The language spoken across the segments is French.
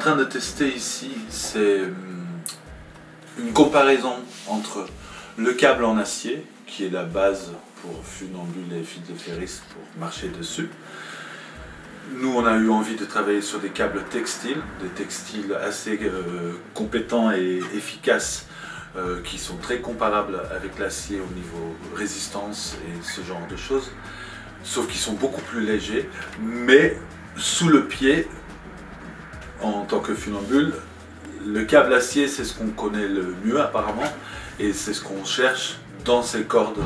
train de tester ici, c'est une comparaison entre le câble en acier, qui est la base pour funambules et fils de ferris pour marcher dessus. Nous, on a eu envie de travailler sur des câbles textiles, des textiles assez compétents et efficaces, qui sont très comparables avec l'acier au niveau résistance et ce genre de choses, sauf qu'ils sont beaucoup plus légers, mais sous le pied, en tant que funambule, le câble acier, c'est ce qu'on connaît le mieux apparemment, et c'est ce qu'on cherche dans ces cordes.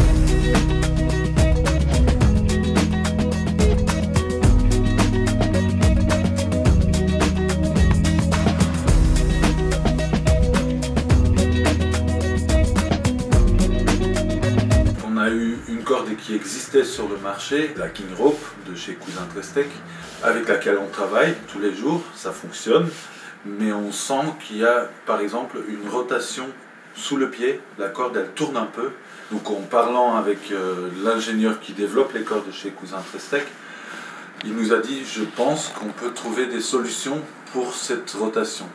On a eu une corde qui existait sur le marché, la King Rope de chez Cousin Trestec, avec laquelle on travaille tous les jours, ça fonctionne, mais on sent qu'il y a par exemple une rotation sous le pied, la corde elle tourne un peu. Donc en parlant avec l'ingénieur qui développe les cordes chez Cousin Trestec, il nous a dit je pense qu'on peut trouver des solutions pour cette rotation.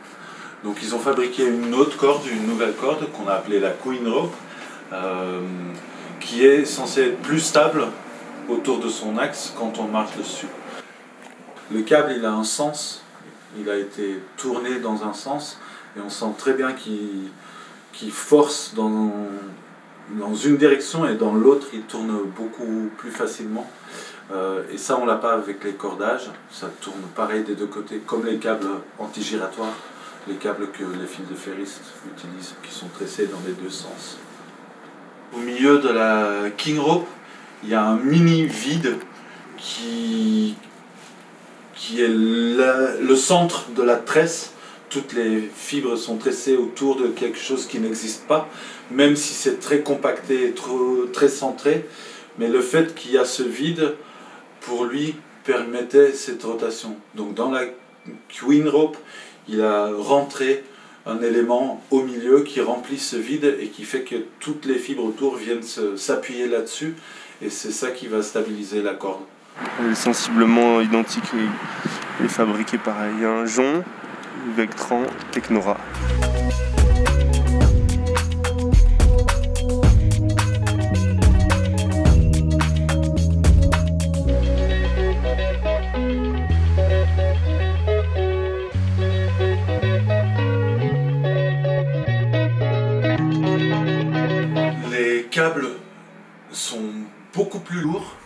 Donc ils ont fabriqué une autre corde, une nouvelle corde qu'on a appelée la Queen Rope, qui est censée être plus stable autour de son axe quand on marche dessus. Le câble il a un sens, il a été tourné dans un sens et on sent très bien qu'il force dans une direction et dans l'autre il tourne beaucoup plus facilement. Et ça on l'a pas avec les cordages, ça tourne pareil des deux côtés comme les câbles anti-giratoires, les câbles que les fils de ferris utilisent qui sont tressés dans les deux sens. Au milieu de la King Rope, il y a un mini vide qui est le centre de la tresse. Toutes les fibres sont tressées autour de quelque chose qui n'existe pas, même si c'est très compacté et très centré. Mais le fait qu'il y a ce vide, pour lui, permettait cette rotation. Donc dans la Queen Rope, il a rentré un élément au milieu qui remplit ce vide et qui fait que toutes les fibres autour viennent s'appuyer là-dessus. Et c'est ça qui va stabiliser la corde. Elle est sensiblement identique et fabriquée pareil. Un jonc, Vectran, Technora. Les câbles sont beaucoup plus lourds.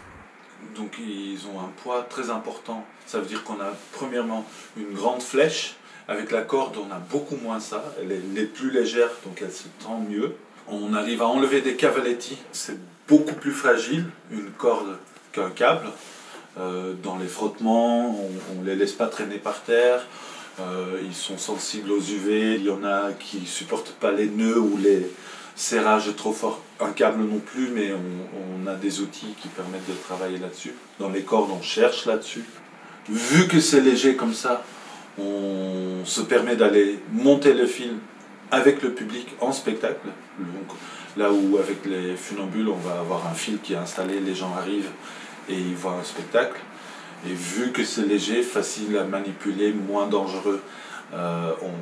Donc ils ont un poids très important. Ça veut dire qu'on a premièrement une grande flèche. Avec la corde, on a beaucoup moins ça. Elle est plus légère, donc elle se tend mieux. On arrive à enlever des cavaletti. C'est beaucoup plus fragile, une corde, qu'un câble. Dans les frottements, on ne les laisse pas traîner par terre. Ils sont sensibles aux UV. Il y en a qui ne supportent pas les nœuds ou les serrage trop fort, un câble non plus, mais on a des outils qui permettent de travailler là-dessus. Dans les cordes, on cherche là-dessus. Vu que c'est léger comme ça, on se permet d'aller monter le fil avec le public en spectacle. Donc, là où avec les funambules, on va avoir un fil qui est installé, les gens arrivent et ils voient un spectacle. Et vu que c'est léger, facile à manipuler, moins dangereux, on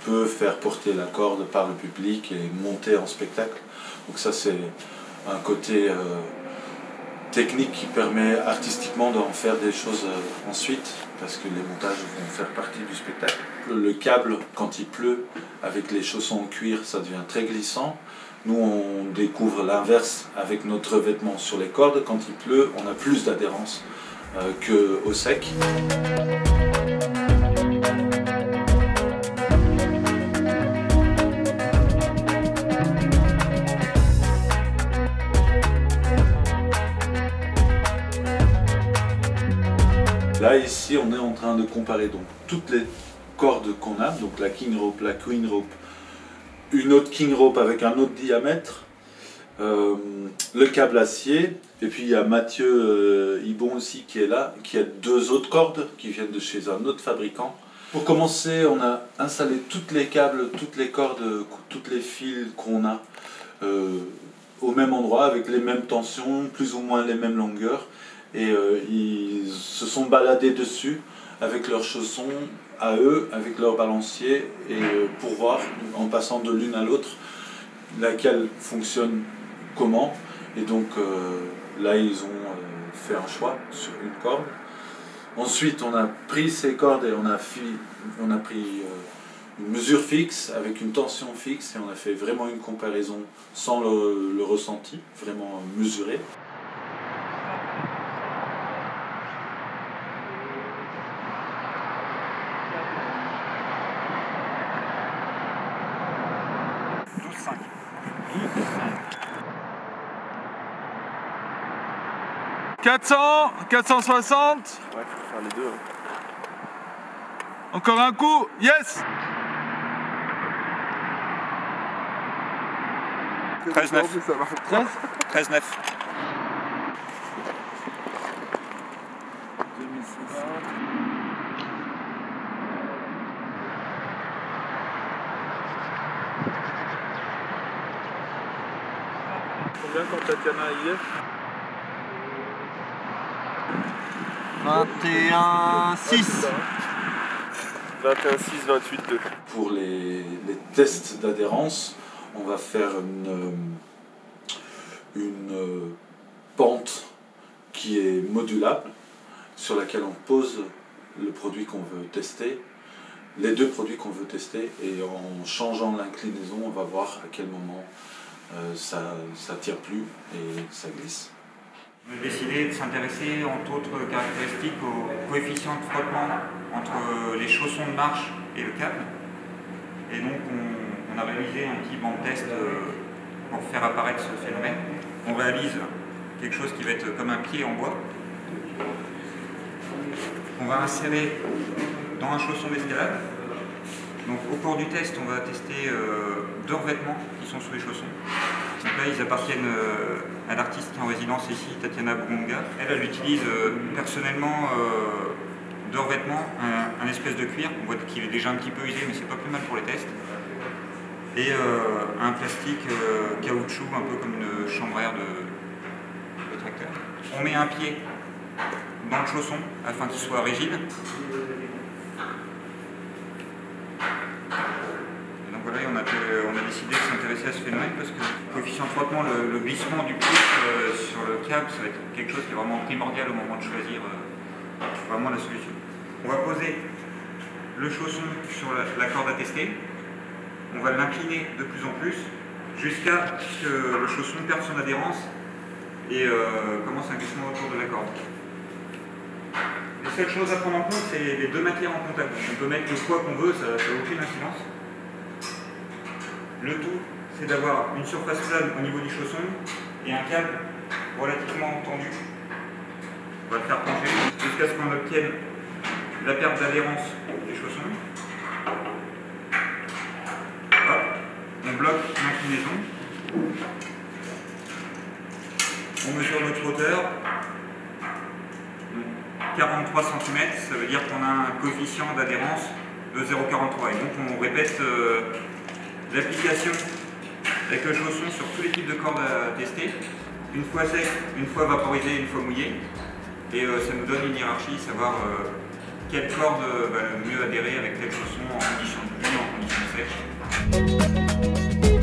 peut faire porter la corde par le public et monter en spectacle. Donc ça c'est un côté technique qui permet artistiquement d'en faire des choses ensuite, parce que les montages vont faire partie du spectacle. Le câble, quand il pleut, avec les chaussons en cuir, ça devient très glissant. Nous on découvre l'inverse avec notre vêtement sur les cordes. Quand il pleut, on a plus d'adhérence qu'au sec. Là ici on est en train de comparer donc toutes les cordes qu'on a, donc la King Rope, la Queen Rope, une autre King Rope avec un autre diamètre, le câble acier, et puis il y a Mathieu Ibon aussi qui est là, qui a deux autres cordes qui viennent de chez un autre fabricant. Pour commencer, on a installé toutes les câbles, toutes les cordes, toutes les fils qu'on a au même endroit, avec les mêmes tensions, plus ou moins les mêmes longueurs. Et ils se sont baladés dessus avec leurs chaussons à eux avec leur balancier et pour voir en passant de l'une à l'autre laquelle fonctionne comment. Et donc là ils ont fait un choix sur une corde. Ensuite on a pris ces cordes et on a pris une mesure fixe avec une tension fixe et on a fait vraiment une comparaison sans le ressenti, vraiment mesuré. « 400, 460. Ouais, faut faire les deux. Hein. Encore un coup, yes. 13,9. 13,9. Combien quand Tatiana y est? 21,6. 21,6, 28,2. Pour les tests d'adhérence, on va faire une pente qui est modulable, sur laquelle on pose le produit qu'on veut tester, les deux produits qu'on veut tester, et en changeant l'inclinaison, on va voir à quel moment ça tire plus et ça glisse. On a décidé de s'intéresser, entre autres caractéristiques, au coefficient de frottement entre les chaussons de marche et le câble. Et donc on a réalisé un petit banc de test pour faire apparaître ce phénomène. On réalise quelque chose qui va être comme un pied en bois. On va insérer dans un chausson d'escalade. Donc au cours du test, on va tester deux revêtements qui sont sous les chaussons. Donc là, ils appartiennent à l'artiste qui est en résidence ici, Tatiana Burunga. Elle utilise personnellement deux revêtements, un espèce de cuir, on voit qu'il est déjà un petit peu usé, mais c'est pas plus mal pour les tests, et un plastique caoutchouc, un peu comme une chambre à air de tracteur. On met un pied dans le chausson afin qu'il soit rigide. Voilà, on a décidé de s'intéresser à ce phénomène parce que le coefficient de frottement, le glissement du pied sur le câble, ça va être quelque chose qui est vraiment primordial au moment de choisir vraiment la solution. On va poser le chausson sur la corde à tester, on va l'incliner de plus en plus jusqu'à ce que le chausson perde son adhérence et commence un glissement autour de la corde. Les seules choses à prendre en compte, c'est les deux matières en contact. Donc on peut mettre le poids qu'on veut, ça n'a aucune incidence. Le tout, c'est d'avoir une surface plane au niveau du chausson et un câble relativement tendu. On va le faire pencher jusqu'à ce qu'on obtienne la perte d'adhérence des chaussons. Hop, on bloque l'inclinaison. On mesure notre hauteur. 43 cm, ça veut dire qu'on a un coefficient d'adhérence de 0,43. Et donc on répète l'application avec le chausson sur tous les types de cordes à tester, une fois sec, une fois vaporisé, une fois mouillé, et ça nous donne une hiérarchie, savoir quelle corde va le mieux adhérer avec quel chausson en conditions de pluie, en conditions sèches.